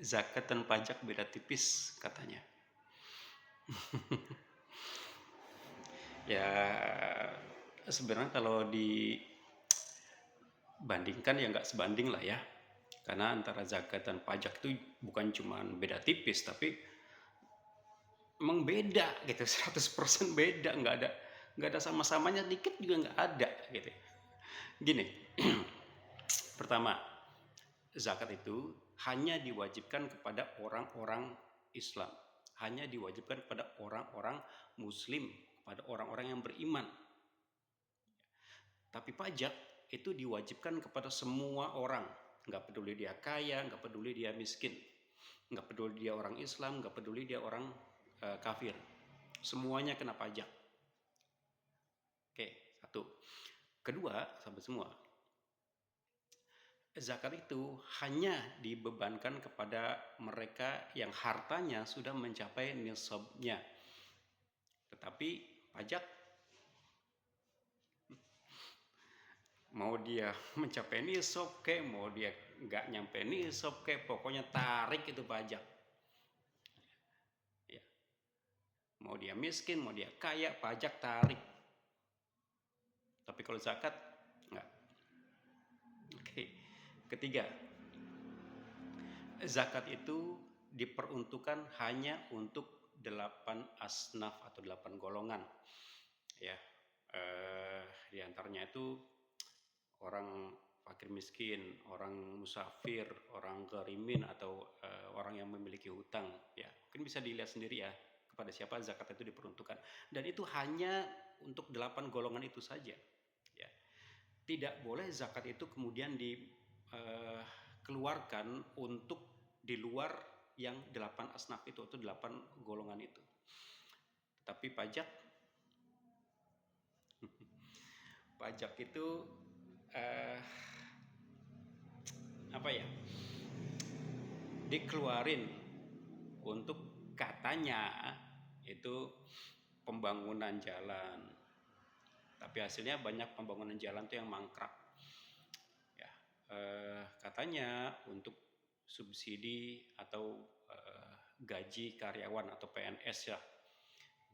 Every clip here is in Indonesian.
zakat dan pajak beda tipis katanya. Ya sebenarnya kalau dibandingkan ya nggak sebanding lah ya. Karena antara zakat dan pajak itu bukan cuma beda tipis, tapi emang beda gitu, 100% beda, nggak ada sama-samanya dikit juga nggak ada gitu. Gini, pertama, zakat itu hanya diwajibkan kepada orang-orang Islam, hanya diwajibkan kepada orang-orang Muslim, kepada orang-orang yang beriman. Tapi pajak itu diwajibkan kepada semua orang, nggak peduli dia kaya, nggak peduli dia miskin, nggak peduli dia orang Islam, nggak peduli dia orang kafir, semuanya kena pajak. Oke, satu. Kedua, sahabat semua, zakat itu hanya dibebankan kepada mereka yang hartanya sudah mencapai nisabnya. Tetapi pajak, mau dia mencapai nisab ke, mau dia nggak nyampe nisab ke, pokoknya tarik itu pajak. Ya. Mau dia miskin, mau dia kaya, pajak tarik. Tapi kalau zakat, nggak. Oke. Ketiga, zakat itu diperuntukkan hanya untuk 8 asnaf atau 8 golongan. Ya, di antaranya itu orang fakir miskin, orang musafir, orang gharimin, atau orang yang memiliki hutang. Ya, mungkin bisa dilihat sendiri ya kepada siapa zakat itu diperuntukkan. Dan itu hanya untuk 8 golongan itu saja. Ya, tidak boleh zakat itu kemudian dikeluarkan untuk di luar yang 8 asnaf itu atau 8 golongan itu. Tapi pajak itu apa ya, dikeluarin untuk katanya itu pembangunan jalan, tapi hasilnya banyak pembangunan jalan itu yang mangkrak ya. Katanya untuk subsidi atau gaji karyawan atau PNS ya.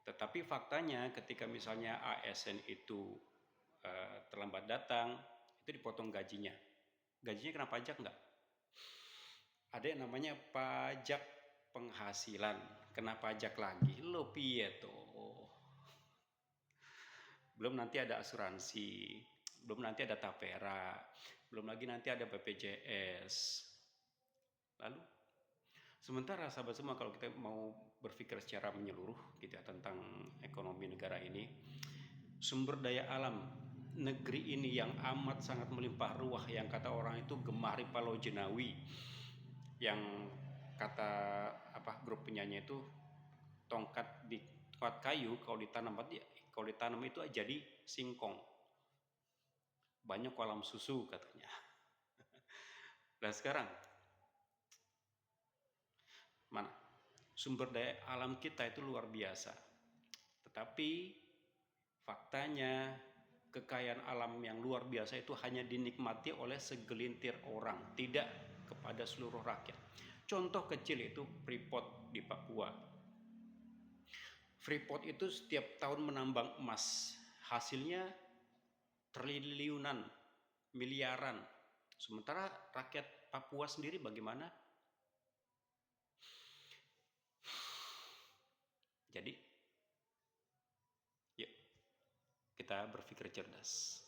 Tetapi faktanya ketika misalnya ASN itu terlambat datang, itu dipotong gajinya. Gajinya kena pajak nggak? Ada yang namanya pajak penghasilan, kena pajak lagi. Lo piye tuh? Belum nanti ada asuransi, belum nanti ada tapera, belum lagi nanti ada BPJS. Lalu sementara sahabat semua, kalau kita mau berpikir secara menyeluruh gitu ya tentang ekonomi negara ini, sumber daya alam negeri ini yang amat sangat melimpah ruah, yang kata orang itu gemari palau jenawi, yang kata grup penyanyi itu tongkat kayu kalau ditanam itu jadi singkong, banyak kolam susu katanya. Dan sekarang mana sumber daya alam kita itu luar biasa, tetapi faktanya kekayaan alam yang luar biasa itu hanya dinikmati oleh segelintir orang, tidak kepada seluruh rakyat. Contoh kecil itu Freeport di Papua. Freeport itu setiap tahun menambang emas, hasilnya triliunan, miliaran. Sementara rakyat Papua sendiri bagaimana? Jadi, yuk kita berpikir cerdas.